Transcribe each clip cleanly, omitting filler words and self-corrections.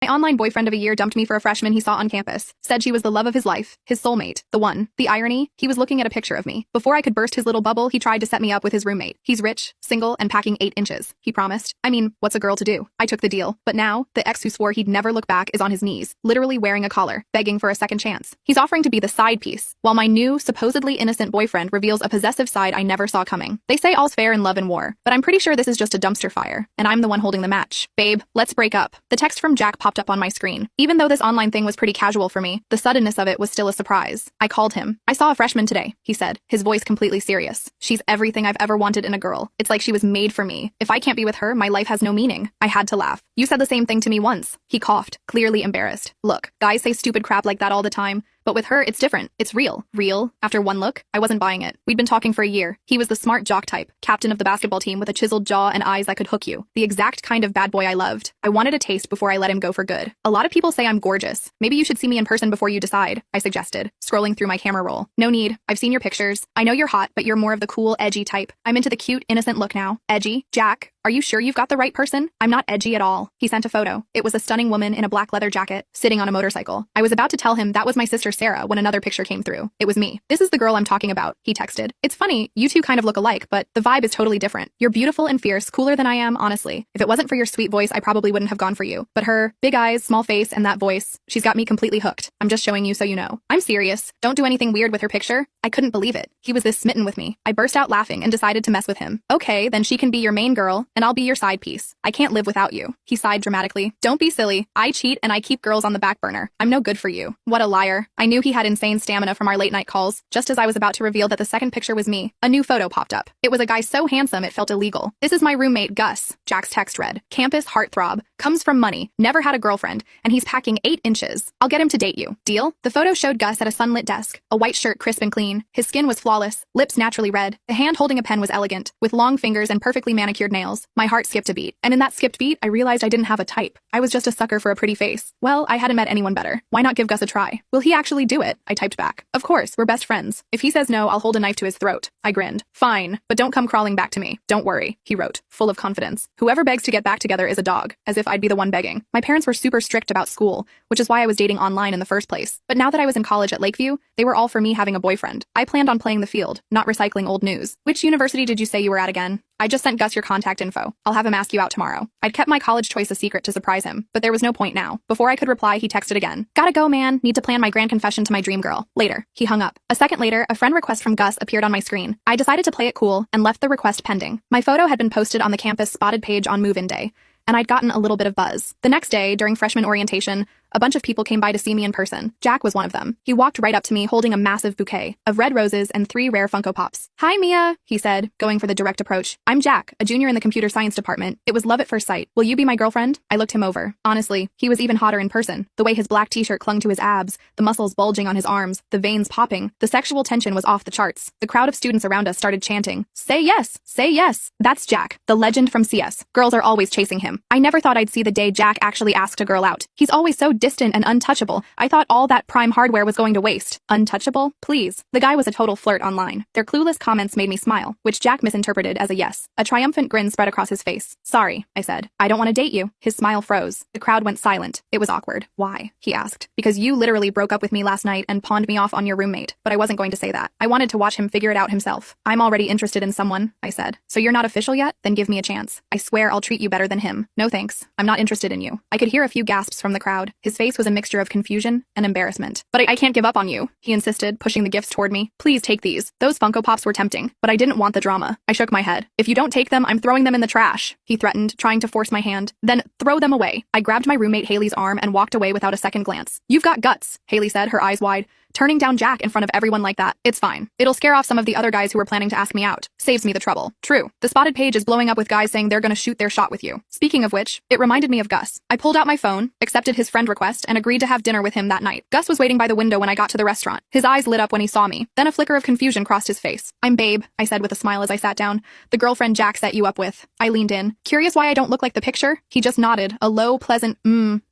My online boyfriend of a year dumped me for a freshman he saw on campus. Said she was the love of his life, his soulmate, the one. The irony? He was looking at a picture of me. Before I could burst his little bubble, he tried to set me up with his roommate. He's rich, single, and packing 8 inches. He promised. I mean, what's a girl to do? I took the deal. But now, the ex who swore he'd never look back is on his knees, literally wearing a collar, begging for a second chance. He's offering to be the side piece, while my new, supposedly innocent boyfriend reveals a possessive side I never saw coming. They say all's fair in love and war, but I'm pretty sure this is just a dumpster fire, and I'm the one holding the match. Babe, let's break up. The text from Jack popped up on my screen. Even though this online thing was pretty casual for me, the suddenness of it was still a surprise. I called him. I saw a freshman today, he said, his voice completely serious. She's everything I've ever wanted in a girl. It's like she was made for me. If I can't be with her, my life has no meaning. I had to laugh. You said the same thing to me once. He coughed, clearly embarrassed. Look, guys say stupid crap like that all the time. But with her, it's different. It's real. Real? After one look, I wasn't buying it. We'd been talking for a year. He was the smart jock type, captain of the basketball team with a chiseled jaw and eyes that could hook you. The exact kind of bad boy I loved. I wanted a taste before I let him go for good. A lot of people say I'm gorgeous. Maybe you should see me in person before you decide, I suggested, scrolling through my camera roll. No need. I've seen your pictures. I know you're hot, but you're more of the cool, edgy type. I'm into the cute, innocent look now. Edgy? Jack? Are you sure you've got the right person? I'm not edgy at all. He sent a photo. It was a stunning woman in a black leather jacket, sitting on a motorcycle. I was about to tell him that was my sister Sarah when another picture came through. It was me. This is the girl I'm talking about, he texted. It's funny, you two kind of look alike, but the vibe is totally different. You're beautiful and fierce, cooler than I am, honestly. If it wasn't for your sweet voice, I probably wouldn't have gone for you. But her, big eyes, small face, and that voice, she's got me completely hooked. I'm just showing you so you know. I'm serious. Don't do anything weird with her picture. I couldn't believe it. He was this smitten with me. I burst out laughing and decided to mess with him. Okay, then she can be your main girl, and I'll be your side piece. I can't live without you. He sighed dramatically. Don't be silly. I cheat and I keep girls on the back burner. I'm no good for you. What a liar. I knew he had insane stamina from our late night calls. Just as I was about to reveal that the second picture was me, a new photo popped up. It was a guy so handsome it felt illegal. This is my roommate, Gus. Jack's text read. Campus heartthrob. Comes from money. Never had a girlfriend. And he's packing 8 inches. I'll get him to date you. Deal? The photo showed Gus at a sunlit desk. A white shirt crisp and clean. His skin was flawless. Lips naturally red. The hand holding a pen was elegant. With long fingers and perfectly manicured nails. My heart skipped a beat. And in that skipped beat, I realized I didn't have a type. I was just a sucker for a pretty face. Well, I hadn't met anyone better. Why not give Gus a try? Will he actually do it? I typed back. Of course, we're best friends. If he says no, I'll hold a knife to his throat. I grinned. Fine, but don't come crawling back to me. Don't worry, he wrote, full of confidence. Whoever begs to get back together is a dog, as if I'd be the one begging. My parents were super strict about school, which is why I was dating online in the first place. But now that I was in college at Lakeview, they were all for me having a boyfriend. I planned on playing the field, not recycling old news. Which university did you say you were at again? I just sent Gus your contact info. I'll have him ask you out tomorrow. I'd kept my college choice a secret to surprise him, but there was no point now. Before I could reply, he texted again. Gotta go, man. Need to plan my grand confession to my dream girl. Later. He hung up. A second later, a friend request from Gus appeared on my screen. I decided to play it cool and left the request pending. My photo had been posted on the campus spotted page on move-in day, and I'd gotten a little bit of buzz. The next day, during freshman orientation, a bunch of people came by to see me in person. Jack was one of them. He walked right up to me holding a massive bouquet of red roses and 3 rare Funko Pops. Hi, Mia, he said, going for the direct approach. I'm Jack, a junior in the computer science department. It was love at first sight. Will you be my girlfriend? I looked him over. Honestly, he was even hotter in person. The way his black t-shirt clung to his abs, the muscles bulging on his arms, the veins popping, the sexual tension was off the charts. The crowd of students around us started chanting, "Say yes! Say yes!" That's Jack, the legend from CS. Girls are always chasing him. I never thought I'd see the day Jack actually asked a girl out. He's always so distant and untouchable. I thought all that prime hardware was going to waste. Untouchable? Please. The guy was a total flirt online. Their clueless comments made me smile, which Jack misinterpreted as a yes. A triumphant grin spread across his face. Sorry, I said. I don't want to date you. His smile froze. The crowd went silent. It was awkward. Why? He asked. Because you literally broke up with me last night and pawned me off on your roommate. But I wasn't going to say that. I wanted to watch him figure it out himself. I'm already interested in someone, I said. So you're not official yet? Then give me a chance. I swear I'll treat you better than him. No thanks. I'm not interested in you. I could hear a few gasps from the crowd. His face was a mixture of confusion and embarrassment. But I can't give up on you, he insisted, pushing the gifts toward me. Please take these. Those Funko Pops were tempting, but I didn't want the drama. I shook my head. If you don't take them, I'm throwing them in the trash, he threatened, trying to force my hand. Then throw them away. I grabbed my roommate Haley's arm and walked away without a second glance. You've got guts, Haley said, her eyes wide. Turning down Jack in front of everyone like that. It's fine. It'll scare off some of the other guys who were planning to ask me out. Saves me the trouble. True. The spotted page is blowing up with guys saying they're gonna shoot their shot with you. Speaking of which, it reminded me of Gus. I pulled out my phone, accepted his friend request, and agreed to have dinner with him that night. Gus was waiting by the window when I got to the restaurant. His eyes lit up when he saw me. Then a flicker of confusion crossed his face. I'm Babe, I said with a smile as I sat down. The girlfriend Jack set you up with. I leaned in. Curious why I don't look like the picture? He just nodded, a low, pleasant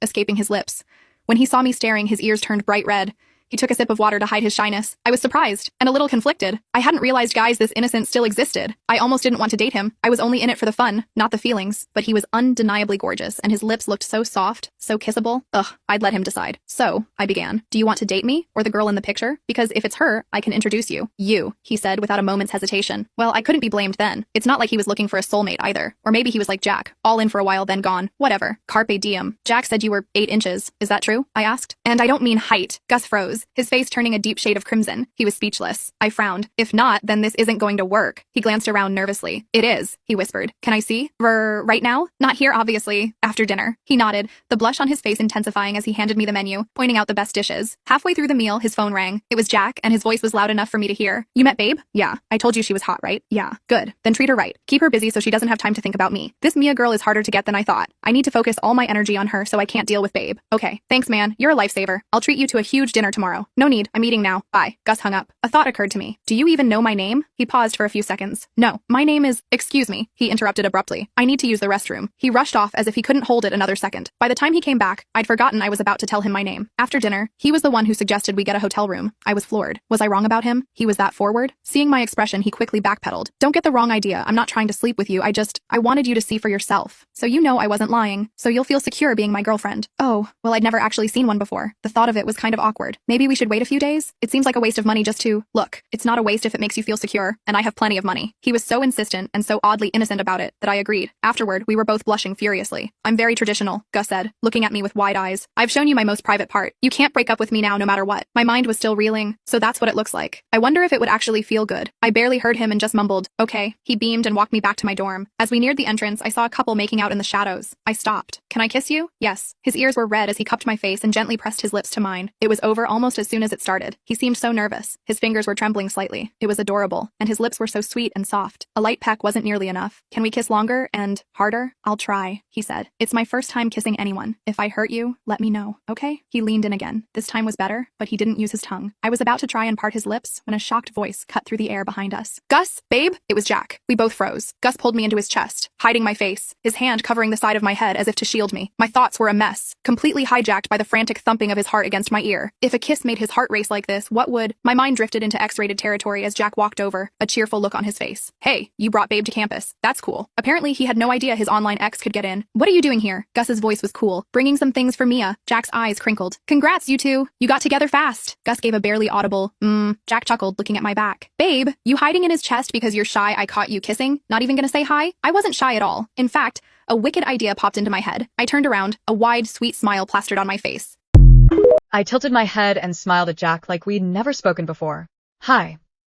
escaping his lips. When he saw me staring, his ears turned bright red. He took a sip of water to hide his shyness. I was surprised and a little conflicted. I hadn't realized guys this innocent still existed. I almost didn't want to date him. I was only in it for the fun, not the feelings. But he was undeniably gorgeous, and his lips looked so soft, so kissable. Ugh, I'd let him decide. So, I began. Do you want to date me, or the girl in the picture? Because if it's her, I can introduce you. You, he said without a moment's hesitation. Well, I couldn't be blamed then. It's not like he was looking for a soulmate either. Or maybe he was like Jack, all in for a while then gone. Whatever. Carpe diem. Jack said you were 8 inches. Is that true? I asked. And I don't mean height. Gus froze, his face turning a deep shade of crimson. He was speechless. I frowned. If not, then this isn't going to work. He glanced around nervously. It is, he whispered. Can I see? Right now? Not here, obviously. After dinner. He nodded, the blush on his face intensifying as he handed me the menu, pointing out the best dishes. Halfway through the meal, his phone rang. It was Jack, and his voice was loud enough for me to hear. You met Babe? Yeah. I told you she was hot, right? Yeah. Good. Then treat her right. Keep her busy so she doesn't have time to think about me. This Mia girl is harder to get than I thought. I need to focus all my energy on her so I can't deal with Babe. Okay. Thanks, man. You're a lifesaver. I'll treat you to a huge dinner tomorrow. No need. I'm eating now. Bye. Gus hung up. A thought occurred to me. Do you even know my name? He paused for a few seconds. No. My name is... Excuse me. He interrupted abruptly. I need to use the restroom. He rushed off as if he couldn't hold it another second. By the time he came back, I'd forgotten I was about to tell him my name. After dinner, he was the one who suggested we get a hotel room. I was floored. Was I wrong about him? He was that forward? Seeing my expression, he quickly backpedaled. Don't get the wrong idea. I'm not trying to sleep with you. I wanted you to see for yourself. So you know I wasn't lying. So you'll feel secure being my girlfriend. Oh, well, I'd never actually seen one before. The thought of it was kind of awkward. Maybe we should wait a few days? It seems like a waste of money just to... Look, it's not a waste if it makes you feel secure, and I have plenty of money. He was so insistent and so oddly innocent about it that I agreed. Afterward, we were both blushing furiously. I'm very traditional, Gus said, looking at me with wide eyes. I've shown you my most private part. You can't break up with me now no matter what. My mind was still reeling, so that's what it looks like. I wonder if it would actually feel good. I barely heard him and just mumbled, okay. He beamed and walked me back to my dorm. As we neared the entrance, I saw a couple making out in the shadows. I stopped. Can I kiss you? Yes. His ears were red as he cupped my face and gently pressed his lips to mine. It was over almost as soon as it started. He seemed so nervous. His fingers were trembling slightly. It was adorable, and his lips were so sweet and soft. A light peck wasn't nearly enough. Can we kiss longer and harder? I'll try, he said. It's my first time kissing anyone. If I hurt you, let me know, okay? He leaned in again. This time was better, but he didn't use his tongue. I was about to try and part his lips when a shocked voice cut through the air behind us. Gus, babe? It was Jack. We both froze. Gus pulled me into his chest, hiding my face, his hand covering the side of my head as if to shield me. My thoughts were a mess, completely hijacked by the frantic thumping of his heart against my ear. If a kiss made his heart race like this, what would? My mind drifted into X-rated territory as Jack walked over, a cheerful look on his face. Hey, you brought Babe to campus. That's cool. Apparently he had no idea his online ex could get in. What are you doing here? Gus's voice was cool. Bringing some things for Mia. Jack's eyes crinkled. Congrats, you two. You got together fast. Gus gave a barely audible, Jack chuckled, looking at my back. Babe, you hiding in his chest because you're shy I caught you kissing? Not even gonna say hi? I wasn't shy at all. In fact, a wicked idea popped into my head. I turned around, a wide, sweet smile plastered on my face. I tilted my head and smiled at Jack like we'd never spoken before. Hi.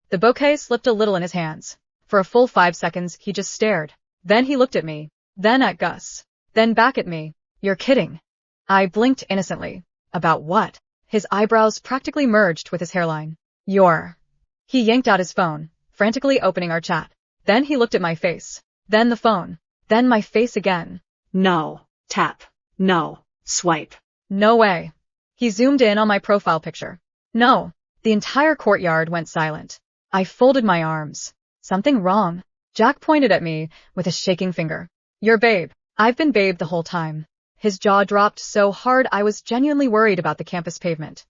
The bouquet slipped a little in his hands. For a full 5 seconds, he just stared. Then he looked at me. Then at Gus. Then back at me. You're kidding. I blinked innocently. About what? His eyebrows practically merged with his hairline. He yanked out his phone, frantically opening our chat. Then he looked at my face. Then the phone. Then my face again. No. Tap. No. Swipe. No way. He zoomed in on my profile picture. No. The entire courtyard went silent. I folded my arms. Something wrong. Jack pointed at me with a shaking finger. You're Babe. I've been Babe the whole time. His jaw dropped so hard I was genuinely worried about the campus pavement.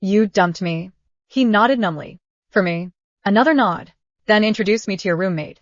You dumped me. He nodded numbly. For me. Another nod. Then introduced me to your roommate.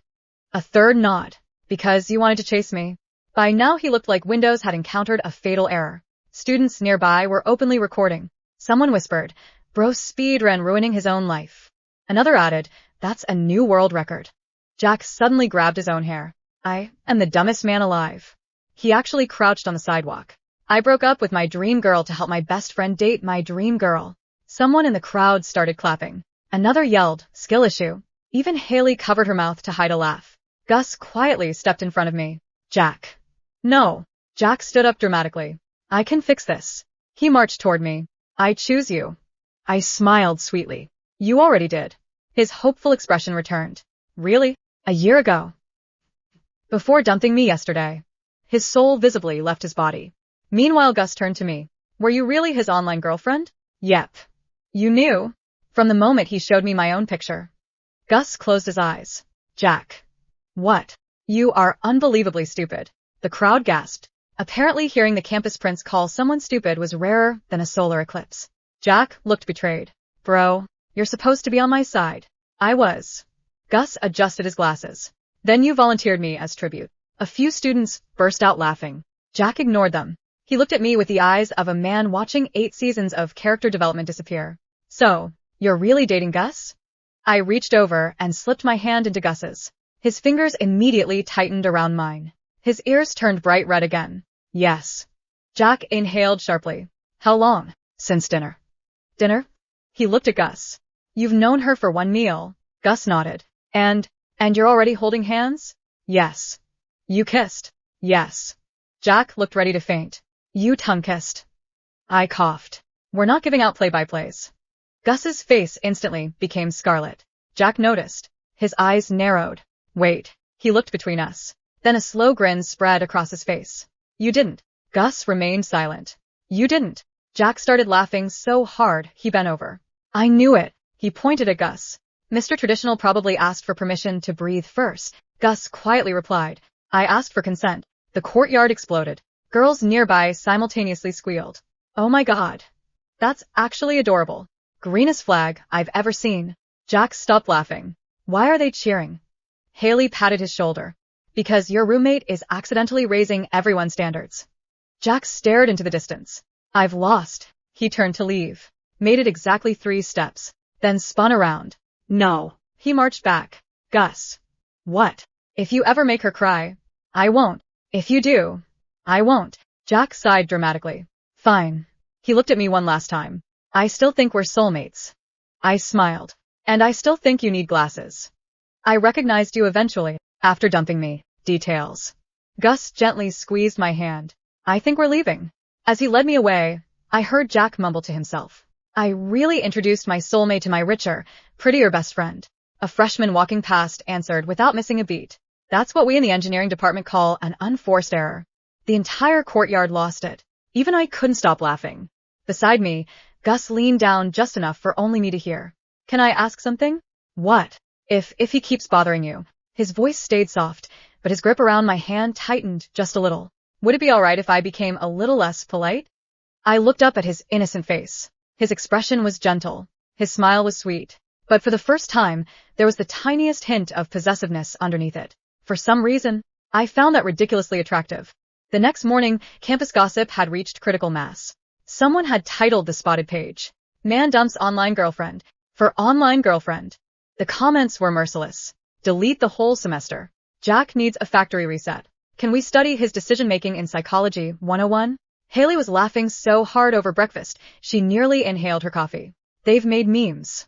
A third nod. Because you wanted to chase me. By now he looked like Windows had encountered a fatal error. Students nearby were openly recording. Someone whispered, "Bro speed ran ruining his own life." Another added, "That's a new world record." Jack suddenly grabbed his own hair. I am the dumbest man alive. He actually crouched on the sidewalk. I broke up with my dream girl to help my best friend date my dream girl. Someone in the crowd started clapping. Another yelled, "Skill issue." Even Haley covered her mouth to hide a laugh. Gus quietly stepped in front of me. Jack. No. Jack stood up dramatically. I can fix this. He marched toward me. I choose you. I smiled sweetly. You already did. His hopeful expression returned. Really? A year ago. Before dumping me yesterday. His soul visibly left his body. Meanwhile, Gus turned to me. Were you really his online girlfriend? Yep. You knew? From the moment he showed me my own picture. Gus closed his eyes. Jack. What? You are unbelievably stupid. The crowd gasped. Apparently hearing the campus prince call someone stupid was rarer than a solar eclipse. Jack looked betrayed. Bro, you're supposed to be on my side. I was. Gus adjusted his glasses. Then you volunteered me as tribute. A few students burst out laughing. Jack ignored them. He looked at me with the eyes of a man watching 8 seasons of character development disappear. So, you're really dating Gus? I reached over and slipped my hand into Gus's. His fingers immediately tightened around mine. His ears turned bright red again. Yes. Jack inhaled sharply. How long? Since dinner. Dinner? He looked at Gus. You've known her for 1 meal. Gus nodded. And you're already holding hands? Yes. You kissed? Yes. Jack looked ready to faint. You tongue-kissed. I coughed. We're not giving out play-by-plays. Gus's face instantly became scarlet. Jack noticed. His eyes narrowed. Wait. He looked between us. Then a slow grin spread across his face. You didn't. Gus remained silent. You didn't. Jack started laughing so hard he bent over. I knew it. He pointed at Gus. Mr. Traditional probably asked for permission to breathe first. Gus quietly replied. I asked for consent. The courtyard exploded. Girls nearby simultaneously squealed. Oh my god. That's actually adorable. Greenest flag I've ever seen. Jack stopped laughing. Why are they cheering? Haley patted his shoulder. Because your roommate is accidentally raising everyone's standards. Jack stared into the distance. I've lost. He turned to leave. Made it exactly 3 steps. Then spun around. No. He marched back. Gus. What? If you ever make her cry, I won't. If you do, I won't. Jack sighed dramatically. Fine. He looked at me one last time. I still think we're soulmates. I smiled. And I still think you need glasses. I recognized you eventually, after dumping me. Details. Gus gently squeezed my hand. I think we're leaving. As he led me away, I heard Jack mumble to himself. I really introduced my soulmate to my richer, prettier best friend. A freshman walking past answered without missing a beat. That's what we in the engineering department call an unforced error. The entire courtyard lost it. Even I couldn't stop laughing. Beside me, Gus leaned down just enough for only me to hear. Can I ask something? What? If he keeps bothering you. His voice stayed soft, but his grip around my hand tightened just a little. Would it be alright if I became a little less polite? I looked up at his innocent face. His expression was gentle. His smile was sweet. But for the first time, there was the tiniest hint of possessiveness underneath it. For some reason, I found that ridiculously attractive. The next morning, campus gossip had reached critical mass. Someone had titled the spotted page, Man dumps online girlfriend, for online girlfriend. The comments were merciless. Delete the whole semester. Jack needs a factory reset. Can we study his decision-making in Psychology 101? Haley was laughing so hard over breakfast, she nearly inhaled her coffee. They've made memes.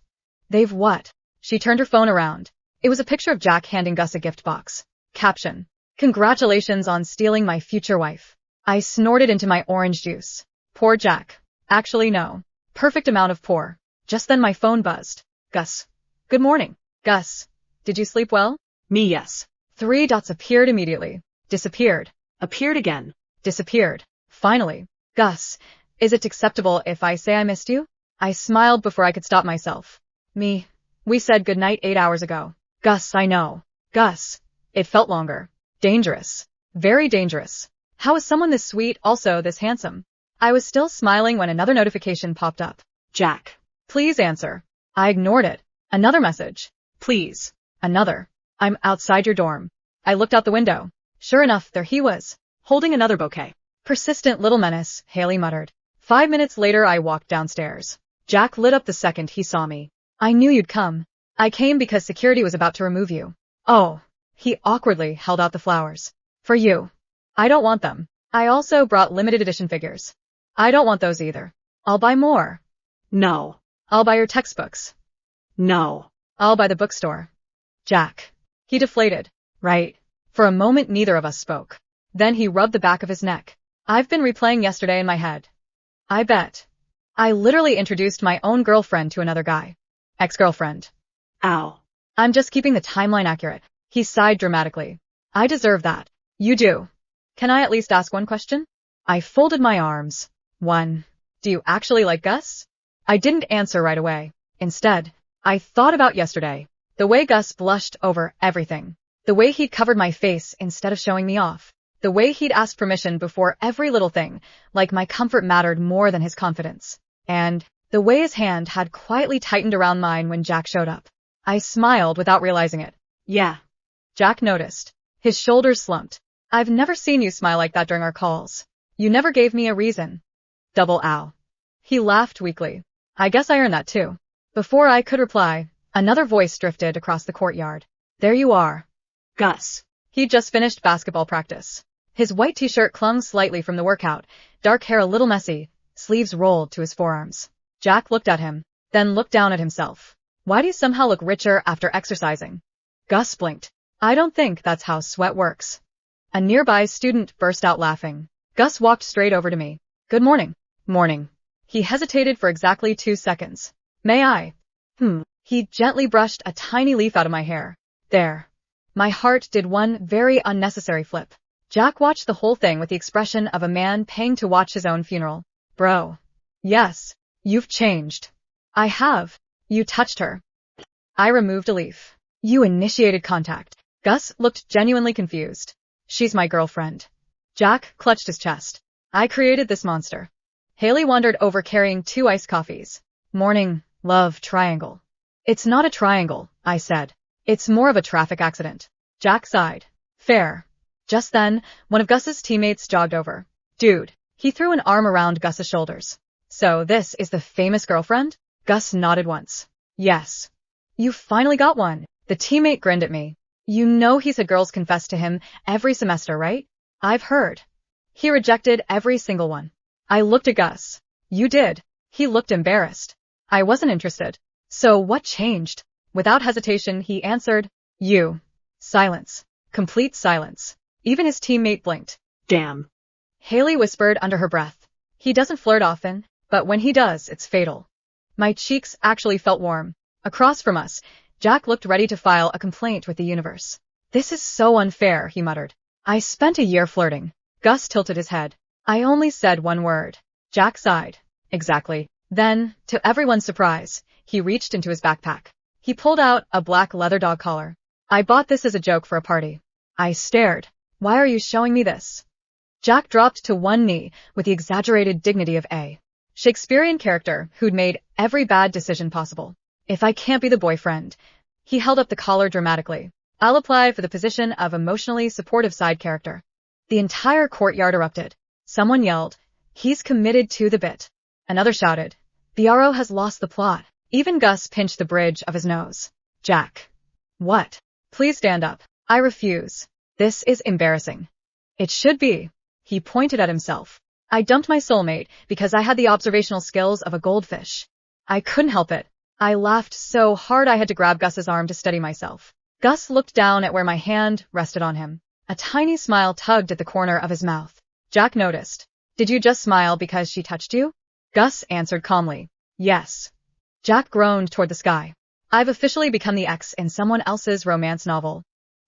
They've what? She turned her phone around. It was a picture of Jack handing Gus a gift box. Caption. Congratulations on stealing my future wife. I snorted into my orange juice. Poor Jack. Actually no. Perfect amount of poor. Just then my phone buzzed. Gus. Good morning. Gus. Did you sleep well? Me yes. 3 dots appeared immediately. Disappeared. Appeared again. Disappeared. Finally. Gus. Is it acceptable if I say I missed you? I smiled before I could stop myself. Me. We said goodnight 8 hours ago. Gus, I know. Gus. It felt longer. Dangerous. Very dangerous. How is someone this sweet also this handsome? I was still smiling when another notification popped up. Jack. Please answer. I ignored it. Another message. Please. Another. I'm outside your dorm. I looked out the window. Sure enough, there he was. Holding another bouquet. Persistent little menace, Haley muttered. 5 minutes later I walked downstairs. Jack lit up the second he saw me. I knew you'd come. I came because security was about to remove you. Oh. He awkwardly held out the flowers. For you. I don't want them. I also brought limited edition figures. I don't want those either. I'll buy more. No. I'll buy your textbooks. No. I'll buy the bookstore. Jack. He deflated. Right. For a moment neither of us spoke. Then he rubbed the back of his neck. I've been replaying yesterday in my head. I bet. I literally introduced my own girlfriend to another guy. Ex-girlfriend. Ow. I'm just keeping the timeline accurate. He sighed dramatically. I deserve that. You do. Can I at least ask one question? I folded my arms. 1. Do you actually like Gus? I didn't answer right away. Instead, I thought about yesterday. The way Gus blushed over everything. The way he'd covered my face instead of showing me off. The way he'd asked permission before every little thing, like my comfort mattered more than his confidence. And the way his hand had quietly tightened around mine when Jack showed up. I smiled without realizing it. Yeah. Jack noticed. His shoulders slumped. I've never seen you smile like that during our calls. You never gave me a reason. Double ow. He laughed weakly. I guess I earned that too. Before I could reply, another voice drifted across the courtyard. There you are. Gus. He'd just finished basketball practice. His white t-shirt clung slightly from the workout, dark hair a little messy, sleeves rolled to his forearms. Jack looked at him, then looked down at himself. Why do you somehow look richer after exercising? Gus blinked. I don't think that's how sweat works. A nearby student burst out laughing. Gus walked straight over to me. Good morning. Morning. He hesitated for exactly 2 seconds. May I? He gently brushed a tiny leaf out of my hair. There. My heart did one very unnecessary flip. Jack watched the whole thing with the expression of a man paying to watch his own funeral. Bro. Yes. You've changed. I have. You touched her. I removed a leaf. You initiated contact. Gus looked genuinely confused. She's my girlfriend. Jack clutched his chest. I created this monster. Haley wandered over carrying 2 iced coffees. Morning, love triangle. It's not a triangle, I said. It's more of a traffic accident. Jack sighed. Fair. Just then, one of Gus's teammates jogged over. Dude. He threw an arm around Gus's shoulders. So this is the famous girlfriend? Gus nodded once. Yes. You finally got one. The teammate grinned at me. You know he's had girls confess to him every semester, right? I've heard. He rejected every single one. I looked at Gus. You did. He looked embarrassed. I wasn't interested. So what changed? Without hesitation, he answered, you. Silence. Complete silence. Even his teammate blinked. Damn. Haley whispered under her breath. He doesn't flirt often, but when he does, it's fatal. My cheeks actually felt warm. Across from us, Jack looked ready to file a complaint with the universe. This is so unfair, he muttered. I spent a year flirting. Gus tilted his head. I only said one word. Jack sighed. Exactly. Then, to everyone's surprise, he reached into his backpack. He pulled out a black leather dog collar. I bought this as a joke for a party. I stared. Why are you showing me this? Jack dropped to one knee with the exaggerated dignity of a Shakespearean character who'd made every bad decision possible. If I can't be the boyfriend, he held up the collar dramatically. I'll apply for the position of emotionally supportive side character. The entire courtyard erupted. Someone yelled, he's committed to the bit. Another shouted, the RO has lost the plot. Even Gus pinched the bridge of his nose. Jack. What? Please stand up. I refuse. This is embarrassing. It should be. He pointed at himself. I dumped my soulmate because I had the observational skills of a goldfish. I couldn't help it. I laughed so hard I had to grab Gus's arm to steady myself. Gus looked down at where my hand rested on him. A tiny smile tugged at the corner of his mouth. Jack noticed. Did you just smile because she touched you? Gus answered calmly. Yes. Jack groaned toward the sky. I've officially become the X in someone else's romance novel.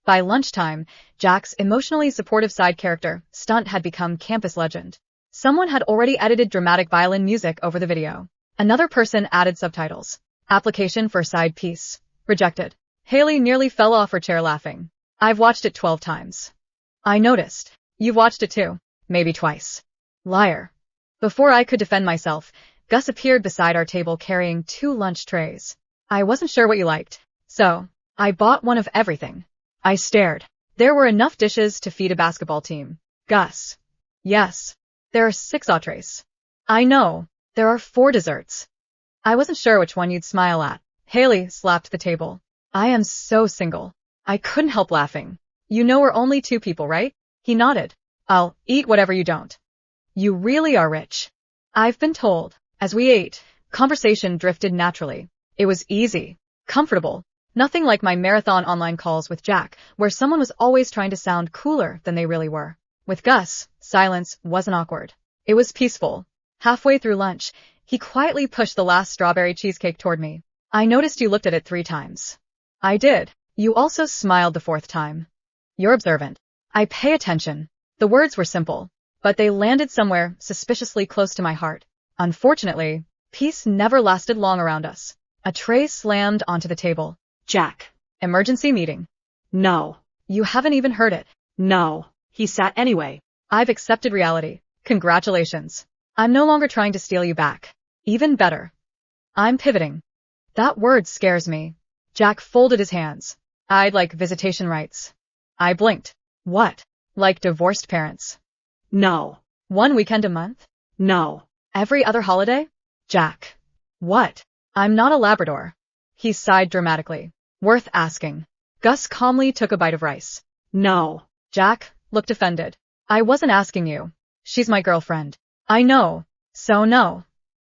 By lunchtime, Jack's emotionally supportive side character, Stunt, had become campus legend. Someone had already edited dramatic violin music over the video. Another person added subtitles. Application for side piece. Rejected. Haley nearly fell off her chair laughing. I've watched it 12 times. I noticed. You've watched it too. Maybe twice. Liar. Before I could defend myself, Gus appeared beside our table carrying 2 lunch trays. I wasn't sure what you liked, so I bought one of everything. I stared. There were enough dishes to feed a basketball team. Gus. Yes. There are 6 entrees. I know. There are 4 desserts. I wasn't sure which one you'd smile at. Haley slapped the table. I am so single. I couldn't help laughing. You know we're only 2 people, right? He nodded. I'll eat whatever you don't. You really are rich. I've been told. As we ate, conversation drifted naturally. It was easy. Comfortable. Nothing like my marathon online calls with Jack, where someone was always trying to sound cooler than they really were. With Gus, silence wasn't awkward. It was peaceful. Halfway through lunch, he quietly pushed the last strawberry cheesecake toward me. I noticed you looked at it 3 times. I did. You also smiled the 4th time. You're observant. I pay attention. The words were simple, but they landed somewhere suspiciously close to my heart. Unfortunately, peace never lasted long around us. A tray slammed onto the table. Jack. Emergency meeting. No. You haven't even heard it. No. He sat anyway. I've accepted reality. Congratulations. I'm no longer trying to steal you back. Even better. I'm pivoting. That word scares me. Jack folded his hands. I'd like visitation rights. I blinked. What? Like divorced parents? No. 1 weekend a month? No. Every other holiday? Jack. What? I'm not a Labrador. He sighed dramatically. Worth asking. Gus calmly took a bite of rice. No. Jack looked offended. I wasn't asking you. She's my girlfriend. I know. So no.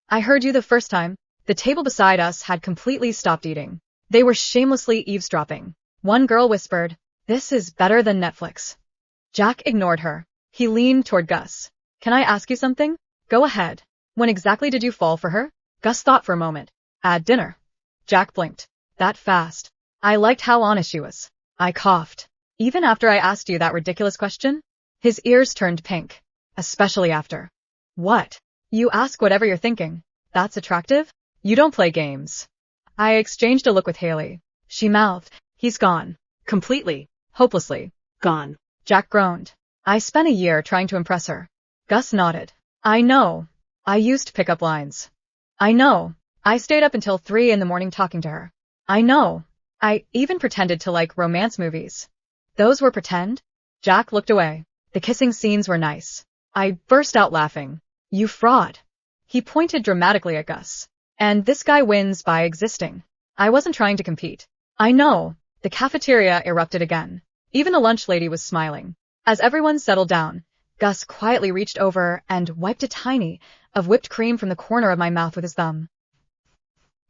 I heard you the first time. The table beside us had completely stopped eating. They were shamelessly eavesdropping. One girl whispered, "This is better than Netflix." Jack ignored her. He leaned toward Gus. Can I ask you something? Go ahead. When exactly did you fall for her? Gus thought for a moment. At dinner. Jack blinked. That fast. I liked how honest she was. I coughed. Even after I asked you that ridiculous question? His ears turned pink. Especially after. What? You ask whatever you're thinking. That's attractive? You don't play games. I exchanged a look with Haley. She mouthed, he's gone. Completely. Hopelessly. Gone. Jack groaned. I spent a year trying to impress her. Gus nodded. I know. I used pickup lines. I know. I stayed up until 3 in the morning talking to her. I know. I even pretended to like romance movies. Those were pretend? Jack looked away. The kissing scenes were nice. I burst out laughing. You fraud. He pointed dramatically at Gus. And this guy wins by existing. I wasn't trying to compete. I know. The cafeteria erupted again. Even the lunch lady was smiling. As everyone settled down, Gus quietly reached over and wiped a tiny of whipped cream from the corner of my mouth with his thumb.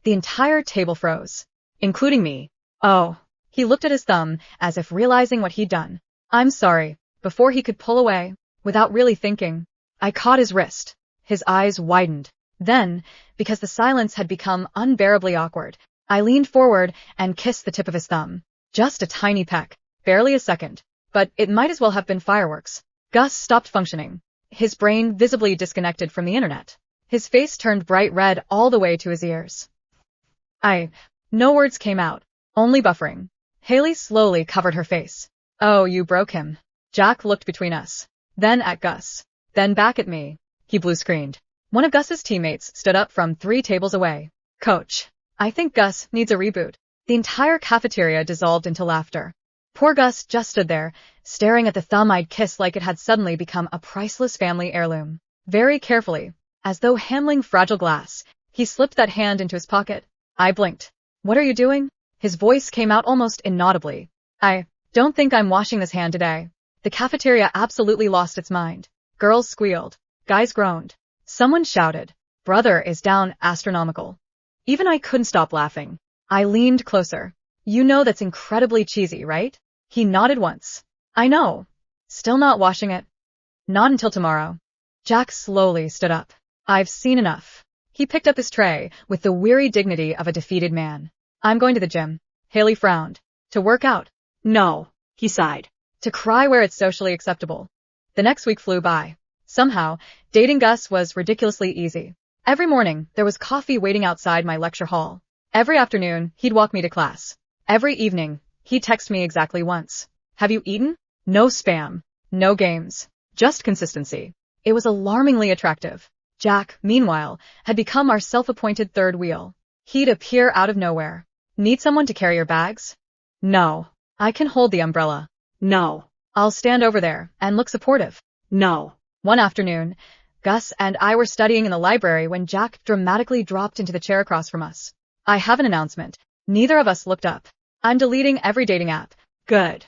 The entire table froze, including me. Oh. He looked at his thumb as if realizing what he'd done. I'm sorry. Before he could pull away, without really thinking, I caught his wrist. His eyes widened. Then, because the silence had become unbearably awkward, I leaned forward and kissed the tip of his thumb. Just a tiny peck. Barely a second. But it might as well have been fireworks. Gus stopped functioning. His brain visibly disconnected from the internet. His face turned bright red all the way to his ears. No words came out. Only buffering. Haley slowly covered her face. Oh, you broke him. Jack looked between us. Then at Gus. Then back at me. He blue-screened. One of Gus's teammates stood up from 3 tables away. Coach. I think Gus needs a reboot. The entire cafeteria dissolved into laughter. Poor Gus just stood there, staring at the thumb I'd kissed like it had suddenly become a priceless family heirloom. Very carefully, as though handling fragile glass, he slipped that hand into his pocket. I blinked. What are you doing? His voice came out almost inaudibly. I don't think I'm washing this hand today. The cafeteria absolutely lost its mind. Girls squealed. Guys groaned. Someone shouted. Brother is down astronomical. Even I couldn't stop laughing. I leaned closer. You know that's incredibly cheesy, right? He nodded once. I know. Still not washing it? Not until tomorrow. Jack slowly stood up. I've seen enough. He picked up his tray with the weary dignity of a defeated man. I'm going to the gym. Haley frowned. To work out. No. He sighed. To cry where it's socially acceptable. The next week flew by. Somehow, dating Gus was ridiculously easy. Every morning, there was coffee waiting outside my lecture hall. Every afternoon, he'd walk me to class. Every evening, he'd text me exactly once. Have you eaten? No spam. No games. Just consistency. It was alarmingly attractive. Jack, meanwhile, had become our self-appointed third wheel. He'd appear out of nowhere. Need someone to carry your bags? No. I can hold the umbrella. No. I'll stand over there and look supportive. No. One afternoon, Gus and I were studying in the library when Jack dramatically dropped into the chair across from us. I have an announcement. Neither of us looked up. I'm deleting every dating app. Good.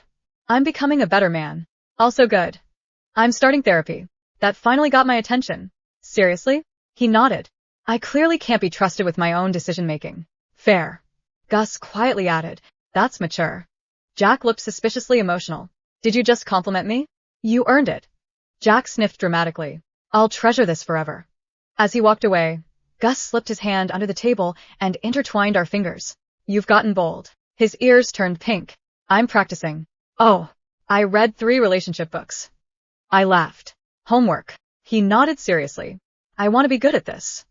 I'm becoming a better man. Also good. I'm starting therapy. That finally got my attention. Seriously? He nodded. I clearly can't be trusted with my own decision-making. Fair. Gus quietly added, that's mature. Jack looked suspiciously emotional. Did you just compliment me? You earned it. Jack sniffed dramatically. I'll treasure this forever. As he walked away, Gus slipped his hand under the table and intertwined our fingers. You've gotten bold. His ears turned pink. I'm practicing. Oh, I read 3 relationship books. I laughed. Homework. He nodded seriously. I want to be good at this.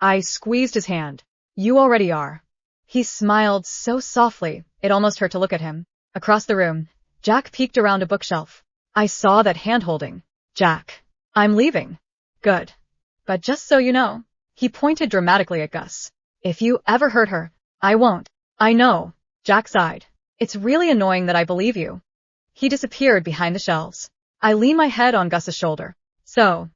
I squeezed his hand. You already are. He smiled so softly, it almost hurt to look at him. Across the room, Jack peeked around a bookshelf. I saw that hand-holding. Jack. I'm leaving. Good. But just so you know, he pointed dramatically at Gus. If you ever hurt her, I won't. I know. Jack sighed. It's really annoying that I believe you. He disappeared behind the shelves. I lean my head on Gus's shoulder. So.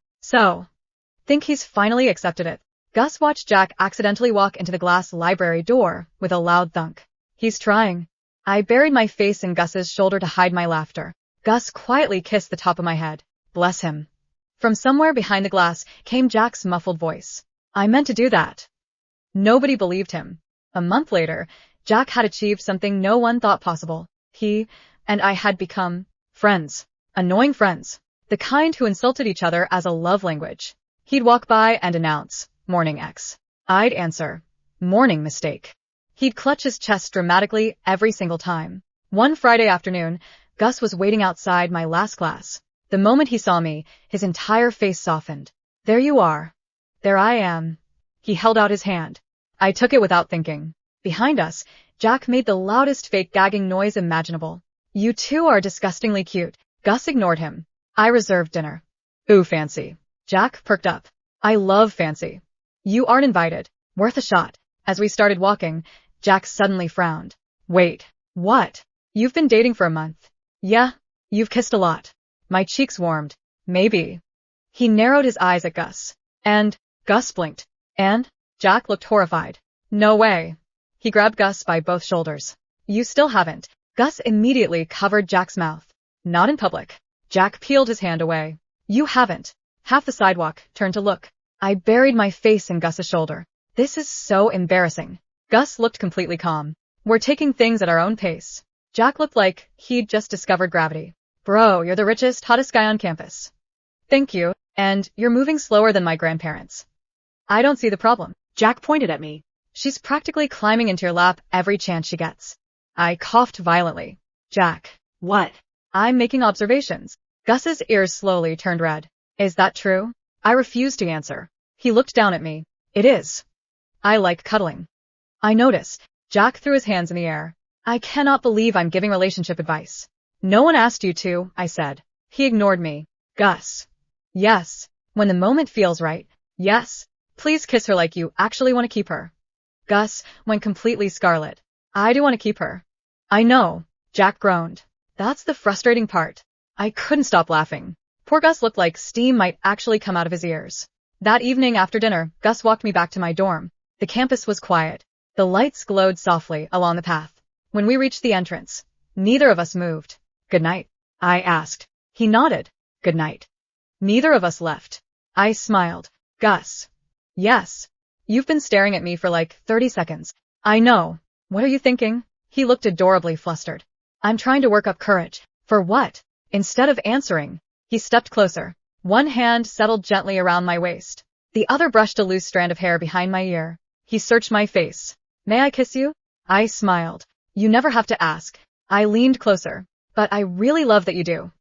Think he's finally accepted it. Gus watched Jack accidentally walk into the glass library door with a loud thunk. He's trying. I buried my face in Gus's shoulder to hide my laughter. Gus quietly kissed the top of my head. Bless him. From somewhere behind the glass came Jack's muffled voice. I meant to do that. Nobody believed him. A month later, Jack had achieved something no one thought possible. He and I had become friends. Annoying friends. The kind who insulted each other as a love language. He'd walk by and announce, "Morning, X." I'd answer, "Morning, mistake." He'd clutch his chest dramatically every single time. One Friday afternoon, Gus was waiting outside my last class. The moment he saw me, his entire face softened. There you are. There I am. He held out his hand. I took it without thinking. Behind us, Jack made the loudest fake gagging noise imaginable. You two are disgustingly cute. Gus ignored him. I reserved dinner. Ooh, fancy. Jack perked up. I love fancy. You aren't invited. Worth a shot. As we started walking, Jack suddenly frowned. Wait. What? You've been dating for a month. Yeah. You've kissed a lot. My cheeks warmed. Maybe. He narrowed his eyes at Gus. And? Gus blinked. And? Jack looked horrified. No way. He grabbed Gus by both shoulders. You still haven't. Gus immediately covered Jack's mouth. Not in public. Jack peeled his hand away. You haven't. Half the sidewalk turned to look. I buried my face in Gus's shoulder. This is so embarrassing. Gus looked completely calm. We're taking things at our own pace. Jack looked like he'd just discovered gravity. Bro, you're the richest, hottest guy on campus. Thank you, and you're moving slower than my grandparents. I don't see the problem. Jack pointed at me. She's practically climbing into your lap every chance she gets. I coughed violently. Jack. What? I'm making observations. Gus's ears slowly turned red. Is that true? I refused to answer. He looked down at me. It is. I like cuddling. I noticed. Jack threw his hands in the air. I cannot believe I'm giving relationship advice. No one asked you to, I said. He ignored me. Gus. Yes. When the moment feels right. Yes. Please kiss her like you actually want to keep her. Gus went completely scarlet. I do want to keep her. I know. Jack groaned. That's the frustrating part. I couldn't stop laughing. Poor Gus looked like steam might actually come out of his ears. That evening after dinner, Gus walked me back to my dorm. The campus was quiet. The lights glowed softly along the path. When we reached the entrance, neither of us moved. Good night, I asked. He nodded. Good night. Neither of us left. I smiled. Gus. Yes. You've been staring at me for like 30 seconds. I know. What are you thinking? He looked adorably flustered. I'm trying to work up courage. For what? Instead of answering, he stepped closer. One hand settled gently around my waist. The other brushed a loose strand of hair behind my ear. He searched my face. May I kiss you? I smiled. You never have to ask. I leaned closer. But I really love that you do.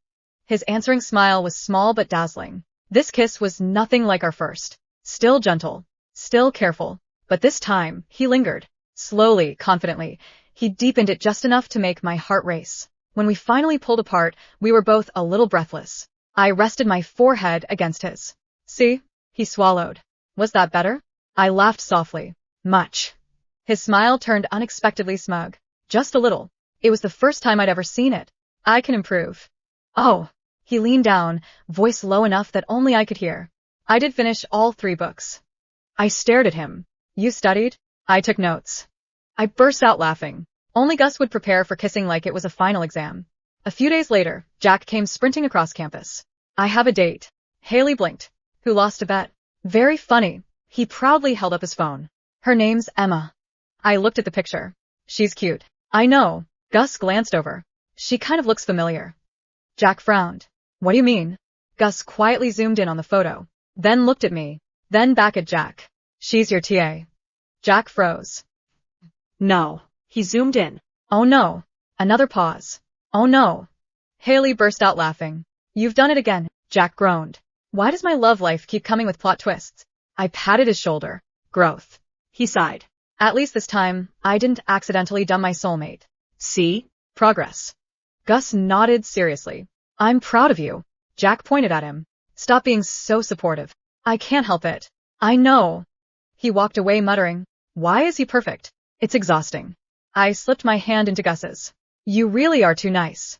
His answering smile was small but dazzling. This kiss was nothing like our first. Still gentle. Still careful. But this time, he lingered. Slowly, confidently. He deepened it just enough to make my heart race. When we finally pulled apart, we were both a little breathless. I rested my forehead against his. See? He swallowed. Was that better? I laughed softly. Much. His smile turned unexpectedly smug. Just a little. It was the first time I'd ever seen it. I can improve. Oh. He leaned down, voice low enough that only I could hear. I did finish all 3 books. I stared at him. You studied? I took notes. I burst out laughing. Only Gus would prepare for kissing like it was a final exam. A few days later, Jack came sprinting across campus. I have a date. Haley blinked. Who lost a bet? Very funny. He proudly held up his phone. Her name's Emma. I looked at the picture. She's cute. I know. Gus glanced over. She kind of looks familiar. Jack frowned. What do you mean? Gus quietly zoomed in on the photo, then looked at me, then back at Jack. She's your TA. Jack froze. No. He zoomed in. Oh no. Another pause. Oh no. Haley burst out laughing. You've done it again, Jack groaned. Why does my love life keep coming with plot twists? I patted his shoulder. Growth. He sighed. At least this time, I didn't accidentally dump my soulmate. See? Progress. Gus nodded seriously. I'm proud of you. Jack pointed at him. Stop being so supportive. I can't help it. I know. He walked away muttering. Why is he perfect? It's exhausting. I slipped my hand into Gus's. You really are too nice.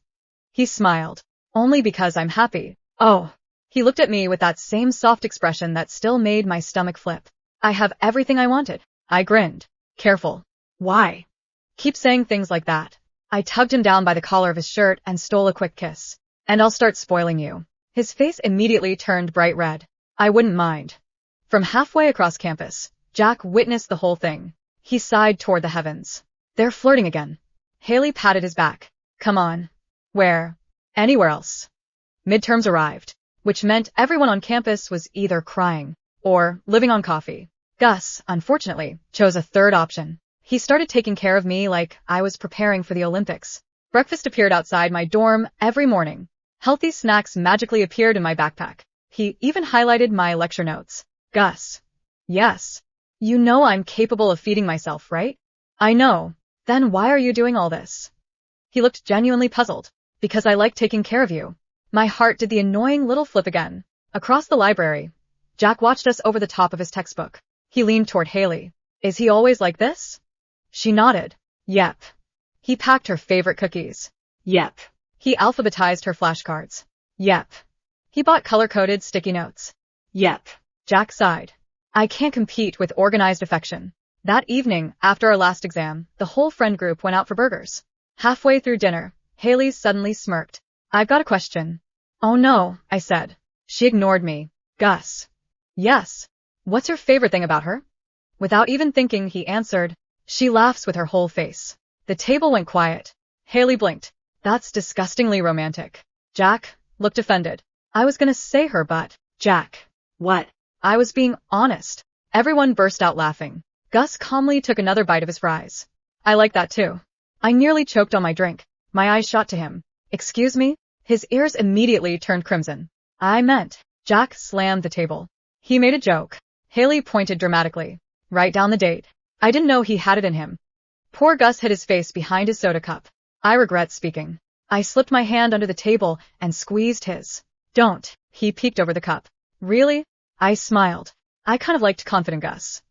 He smiled. Only because I'm happy. Oh. He looked at me with that same soft expression that still made my stomach flip. I have everything I wanted. I grinned. Careful. Why? Keep saying things like that. I tugged him down by the collar of his shirt and stole a quick kiss. And I'll start spoiling you. His face immediately turned bright red. I wouldn't mind. From halfway across campus, Jack witnessed the whole thing. He sighed toward the heavens. They're flirting again. Haley patted his back. Come on. Where? Anywhere else. Midterms arrived, which meant everyone on campus was either crying or living on coffee. Gus, unfortunately, chose a third option. He started taking care of me like I was preparing for the Olympics. Breakfast appeared outside my dorm every morning. Healthy snacks magically appeared in my backpack. He even highlighted my lecture notes. Gus. Yes. You know I'm capable of feeding myself, right? I know. Then why are you doing all this? He looked genuinely puzzled. Because I like taking care of you. My heart did the annoying little flip again. Across the library, Jack watched us over the top of his textbook. He leaned toward Haley. Is he always like this? She nodded. Yep. He packed her favorite cookies. Yep. He alphabetized her flashcards. Yep. He bought color-coded sticky notes. Yep. Jack sighed. I can't compete with organized affection. That evening, after our last exam, the whole friend group went out for burgers. Halfway through dinner, Haley suddenly smirked. I've got a question. Oh no, I said. She ignored me. Gus. Yes. What's your favorite thing about her? Without even thinking, he answered. She laughs with her whole face. The table went quiet. Haley blinked. That's disgustingly romantic. Jack looked offended. I was gonna say her, but... Jack. What? I was being honest. Everyone burst out laughing. Gus calmly took another bite of his fries. I like that too. I nearly choked on my drink. My eyes shot to him. Excuse me? His ears immediately turned crimson. I meant. Jack slammed the table. He made a joke. Haley pointed dramatically. Write down the date. I didn't know he had it in him. Poor Gus hid his face behind his soda cup. I regret speaking. I slipped my hand under the table and squeezed his. Don't. He peeked over the cup. Really? I smiled. I kind of liked confident Gus.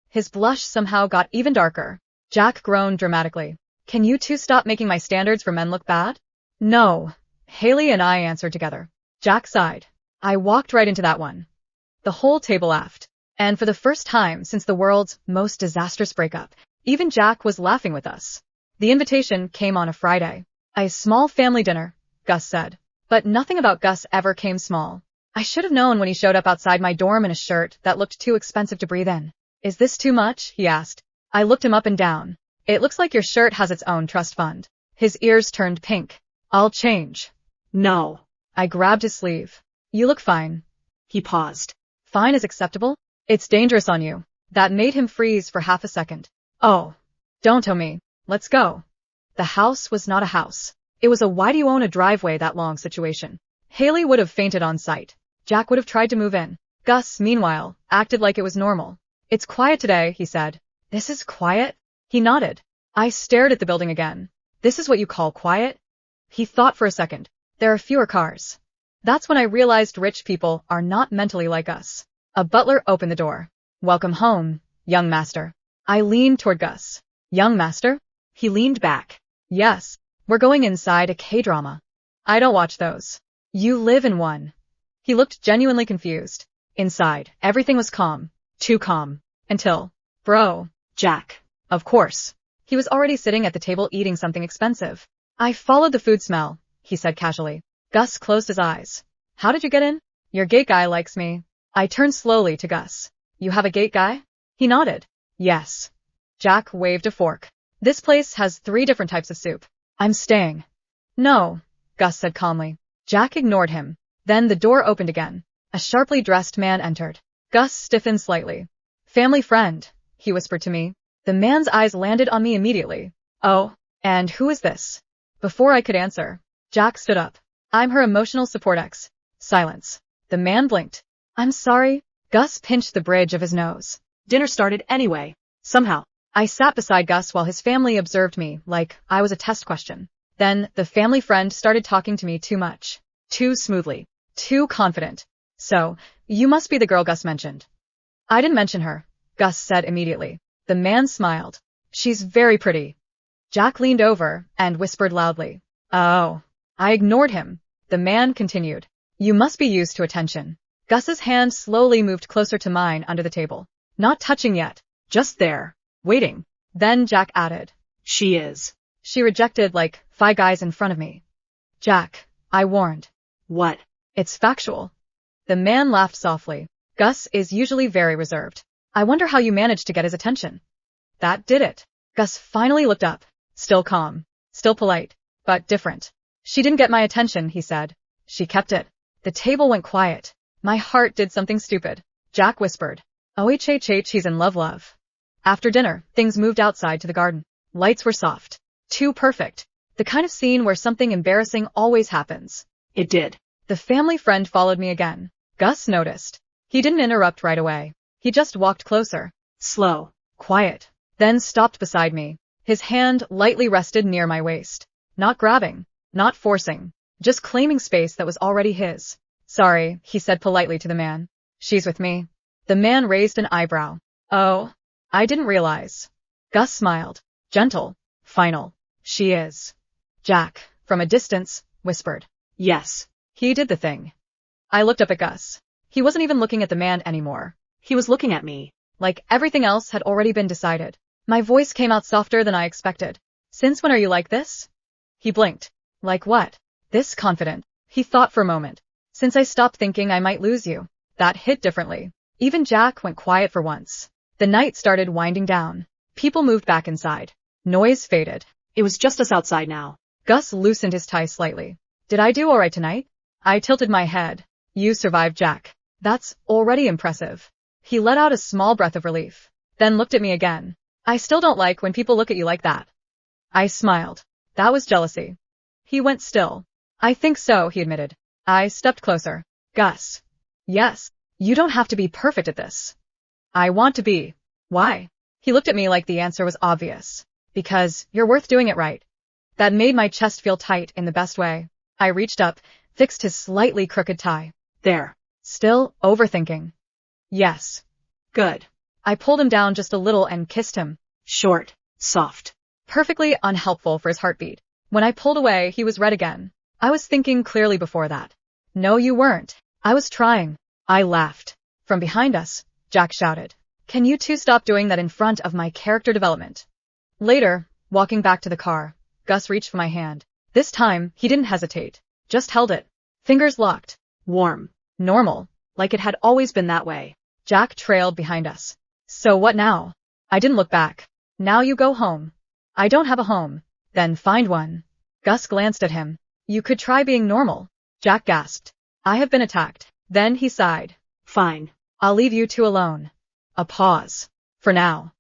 His blush somehow got even darker. Jack groaned dramatically. Can you two stop making my standards for men look bad? No. Haley and I answered together. Jack sighed. I walked right into that one. The whole table laughed. And for the first time since the world's most disastrous breakup, even Jack was laughing with us. The invitation came on a Friday. A small family dinner, Gus said. But nothing about Gus ever came small. I should have known when he showed up outside my dorm in a shirt that looked too expensive to breathe in. Is this too much? He asked. I looked him up and down. It looks like your shirt has its own trust fund. His ears turned pink. I'll change. No. I grabbed his sleeve. You look fine. He paused. Fine is acceptable? It's dangerous on you. That made him freeze for half a second. Oh. Don't tell me. Let's go. The house was not a house. It was a why do you own a driveway that long situation. Haley would have fainted on sight. Jack would have tried to move in. Gus, meanwhile, acted like it was normal. It's quiet today, he said. This is quiet? He nodded. I stared at the building again. This is what you call quiet? He thought for a second. There are fewer cars. That's when I realized rich people are not mentally like us. A butler opened the door. Welcome home, young master. I leaned toward Gus. Young master? He leaned back. Yes. We're going inside a K-drama. I don't watch those. You live in one. He looked genuinely confused. Inside, everything was calm. Too calm. Until... Bro. Jack. Of course. He was already sitting at the table eating something expensive. I followed the food smell, he said casually. Gus closed his eyes. How did you get in? Your gate guy likes me. I turned slowly to Gus. You have a gate guy? He nodded. Yes. Jack waved a fork. This place has 3 different types of soup. I'm staying. No, Gus said calmly. Jack ignored him. Then the door opened again. A sharply dressed man entered. Gus stiffened slightly. Family friend, he whispered to me. The man's eyes landed on me immediately. Oh, and who is this? Before I could answer, Jack stood up. I'm her emotional support ex. Silence. The man blinked. I'm sorry. Gus pinched the bridge of his nose. Dinner started anyway. Somehow. I sat beside Gus while his family observed me like I was a test question. Then the family friend started talking to me too much. Too smoothly. Too confident. So, you must be the girl Gus mentioned. I didn't mention her, Gus said immediately. The man smiled. She's very pretty. Jack leaned over and whispered loudly. Oh. I ignored him. The man continued. You must be used to attention. Gus's hand slowly moved closer to mine under the table. Not touching yet. Just there. Waiting. Then Jack added. She is. She rejected like 5 guys in front of me. Jack, I warned. What? It's factual. The man laughed softly. Gus is usually very reserved. I wonder how you managed to get his attention. That did it. Gus finally looked up. Still calm. Still polite. But different. She didn't get my attention, he said. She kept it. The table went quiet. My heart did something stupid. Jack whispered. OHHH, he's in love. After dinner, things moved outside to the garden. Lights were soft. Too perfect. The kind of scene where something embarrassing always happens. It did. The family friend followed me again. Gus noticed. He didn't interrupt right away. He just walked closer. Slow. Quiet. Then stopped beside me. His hand lightly rested near my waist. Not grabbing. Not forcing. Just claiming space that was already his. Sorry, he said politely to the man. She's with me. The man raised an eyebrow. Oh. I didn't realize. Gus smiled. Gentle. Final. She is. Jack, from a distance, whispered. Yes. He did the thing. I looked up at Gus. He wasn't even looking at the man anymore. He was looking at me. Like everything else had already been decided. My voice came out softer than I expected. Since when are you like this? He blinked. Like what? This confident. He thought for a moment. Since I stopped thinking I might lose you. That hit differently. Even Jack went quiet for once. The night started winding down. People moved back inside. Noise faded. It was just us outside now. Gus loosened his tie slightly. Did I do all right tonight? I tilted my head. You survived, Jack. That's already impressive. He let out a small breath of relief. Then looked at me again. I still don't like when people look at you like that. I smiled. That was jealousy. He went still. I think so, he admitted. I stepped closer. Gus. Yes. You don't have to be perfect at this. I want to be. Why? He looked at me like the answer was obvious. Because you're worth doing it right. That made my chest feel tight in the best way. I reached up, fixed his slightly crooked tie. There. Still overthinking. Yes. Good. I pulled him down just a little and kissed him. Short. Soft. Perfectly unhelpful for his heartbeat. When I pulled away, he was red again. I was thinking clearly before that. No, you weren't. I was trying. I laughed. From behind us, Jack shouted. Can you two stop doing that in front of my character development? Later, walking back to the car, Gus reached for my hand. This time, he didn't hesitate. Just held it. Fingers locked. Warm. Normal. Like it had always been that way. Jack trailed behind us. So what now? I didn't look back. Now you go home. I don't have a home. Then find one. Gus glanced at him. You could try being normal. Jack gasped. I have been attacked. Then he sighed. Fine. I'll leave you two alone. A pause. For now.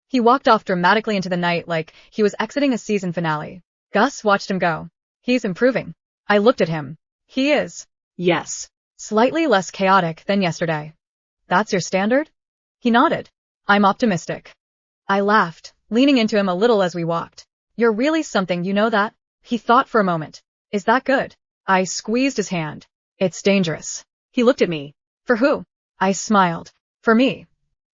He walked off dramatically into the night like he was exiting a season finale. Gus watched him go. He's improving. I looked at him. He is. Yes. Slightly less chaotic than yesterday. That's your standard? He nodded. I'm optimistic. I laughed, leaning into him a little as we walked. You're really something, you know that? He thought for a moment. Is that good? I squeezed his hand. It's dangerous. He looked at me. For who? I smiled. For me.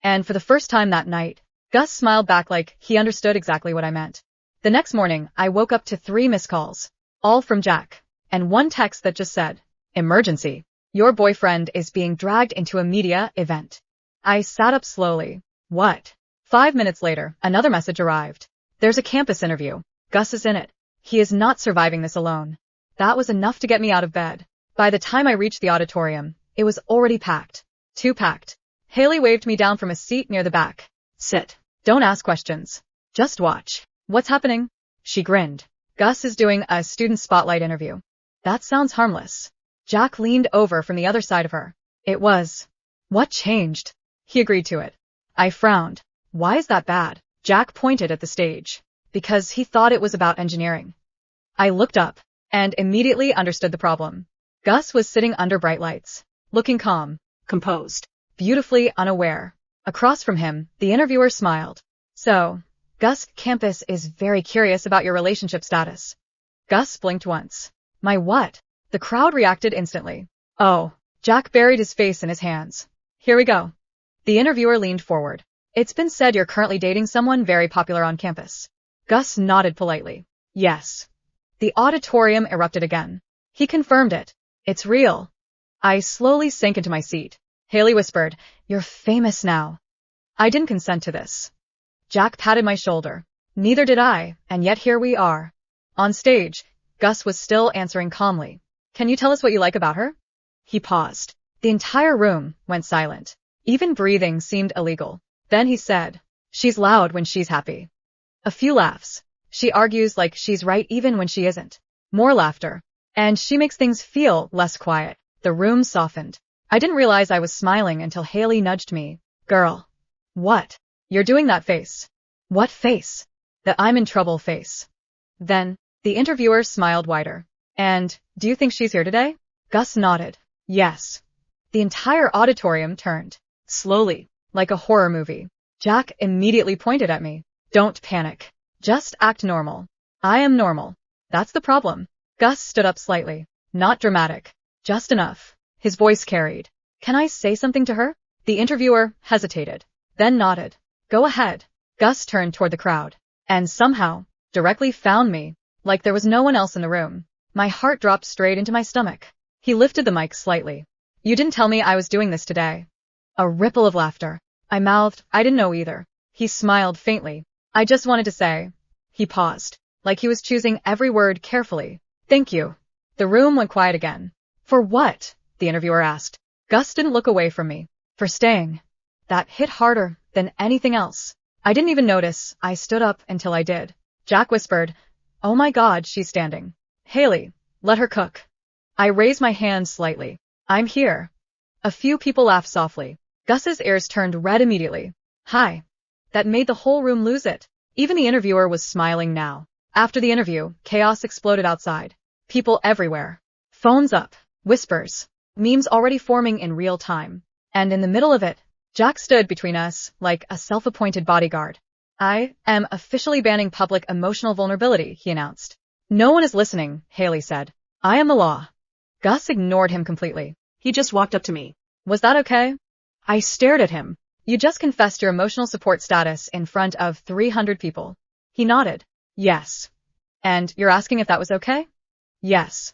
And for the first time that night, Gus smiled back like he understood exactly what I meant. The next morning, I woke up to 3 missed calls. All from Jack. And one text that just said, emergency. Your boyfriend is being dragged into a media event. I sat up slowly. What? 5 minutes later, another message arrived. There's a campus interview. Gus is in it. He is not surviving this alone. That was enough to get me out of bed. By the time I reached the auditorium, it was already packed. Too packed. Haley waved me down from a seat near the back. Sit. Don't ask questions. Just watch. What's happening? She grinned. Gus is doing a student spotlight interview. That sounds harmless. Jack leaned over from the other side of her. It was. What changed? He agreed to it. I frowned. Why is that bad? Jack pointed at the stage. Because he thought it was about engineering. I looked up and immediately understood the problem. Gus was sitting under bright lights, looking calm, Composed. beautifully unaware. Across from him, the interviewer smiled. So, Gus, campus is very curious about your relationship status. Gus blinked once. My what? The crowd reacted instantly. Oh, Jack buried his face in his hands. Here we go. The interviewer leaned forward. It's been said you're currently dating someone very popular on campus. Gus nodded politely. Yes. The auditorium erupted again. He confirmed it. It's real. I slowly sank into my seat. Haley whispered, "You're famous now." I didn't consent to this. Jack patted my shoulder. Neither did I, and yet here we are. On stage, Gus was still answering calmly. "Can you tell us what you like about her?" He paused. The entire room went silent. Even breathing seemed illegal. Then he said, "She's loud when she's happy." A few laughs. "She argues like she's right even when she isn't." More laughter. "And she makes things feel less quiet." The room softened. I didn't realize I was smiling until Haley nudged me. "Girl." "What?" "You're doing that face." "What face?" "The I'm in trouble face." Then, the interviewer smiled wider. "And, do you think she's here today?" Gus nodded. "Yes." The entire auditorium turned. Slowly, like a horror movie. Jack immediately pointed at me. "Don't panic. Just act normal." "I am normal. That's the problem." Gus stood up slightly. Not dramatic. Just enough. His voice carried. "Can I say something to her?" The interviewer hesitated, then nodded. "Go ahead." Gus turned toward the crowd. And somehow, directly found me, like there was no one else in the room. My heart dropped straight into my stomach. He lifted the mic slightly. "You didn't tell me I was doing this today." A ripple of laughter. I mouthed, "I didn't know either." He smiled faintly. "I just wanted to say." He paused, like he was choosing every word carefully. "Thank you." The room went quiet again. "For what?" the interviewer asked. Gus didn't look away from me. "For staying." That hit harder than anything else. I didn't even notice I stood up until I did. Jack whispered, "Oh my God, she's standing." "Haley, let her cook." I raised my hand slightly. "I'm here." A few people laughed softly. Gus's ears turned red immediately. "Hi." That made the whole room lose it. Even the interviewer was smiling now. After the interview, chaos exploded outside. People everywhere. Phones up. Whispers. Memes already forming in real time. And in the middle of it, Jack stood between us like a self-appointed bodyguard. "I am officially banning public emotional vulnerability," he announced. "No one is listening," Haley said. "I am the law." Gus ignored him completely. He just walked up to me. "Was that okay?" I stared at him. "You just confessed your emotional support status in front of 300 people." He nodded. "Yes." "And you're asking if that was okay?" "Yes."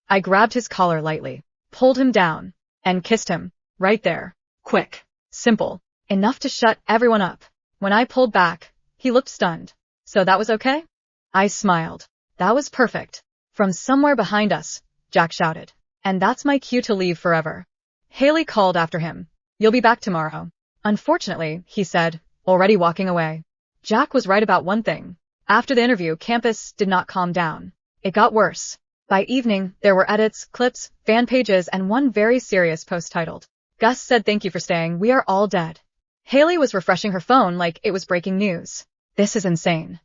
I grabbed his collar lightly, pulled him down, and kissed him, right there. Quick. Simple. Enough to shut everyone up. When I pulled back, he looked stunned. "So that was okay?" I smiled. "That was perfect." From somewhere behind us, Jack shouted. "And that's my cue to leave forever." Haley called after him. "You'll be back tomorrow." "Unfortunately," he said, already walking away. Jack was right about one thing. After the interview, campus did not calm down. It got worse. By evening, there were edits, clips, fan pages, and one very serious post titled, "Gus said thank you for staying, we are all dead." Haley was refreshing her phone like it was breaking news. "This is insane."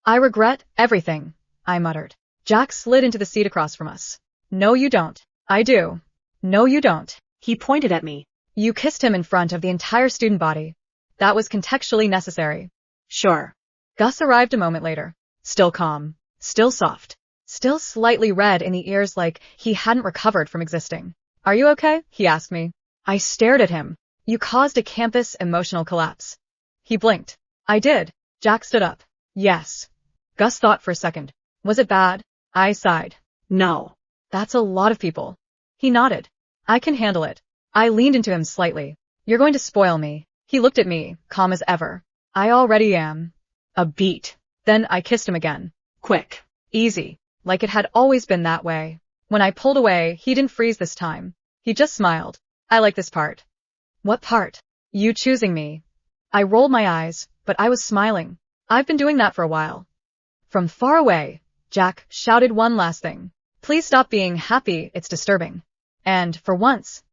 "I regret everything," I muttered. Jack slid into the seat across from us. "No you don't." "I do." "No you don't." He pointed at me. "You kissed him in front of the entire student body. That was contextually necessary." Sure. Gus arrived a moment later. Still calm. Still soft. Still slightly red in the ears like he hadn't recovered from existing. "Are you okay?" he asked me. I stared at him. "You caused a campus emotional collapse." He blinked. "I did." Jack stood up. "Yes." Gus thought for a second. "Was it bad?" I sighed. No. "That's a lot of people." He nodded. "I can handle it." I leaned into him slightly. "You're going to spoil me." He looked at me, calm as ever. "I already am." A beat. Then I kissed him again. Quick. Easy. Like it had always been that way. When I pulled away, he didn't freeze this time. He just smiled. "I like this part." "What part?" "You choosing me." I rolled my eyes, but I was smiling. "I've been doing that for a while." From far away, Jack shouted one last thing. "Please stop being happy, it's disturbing." And, for once,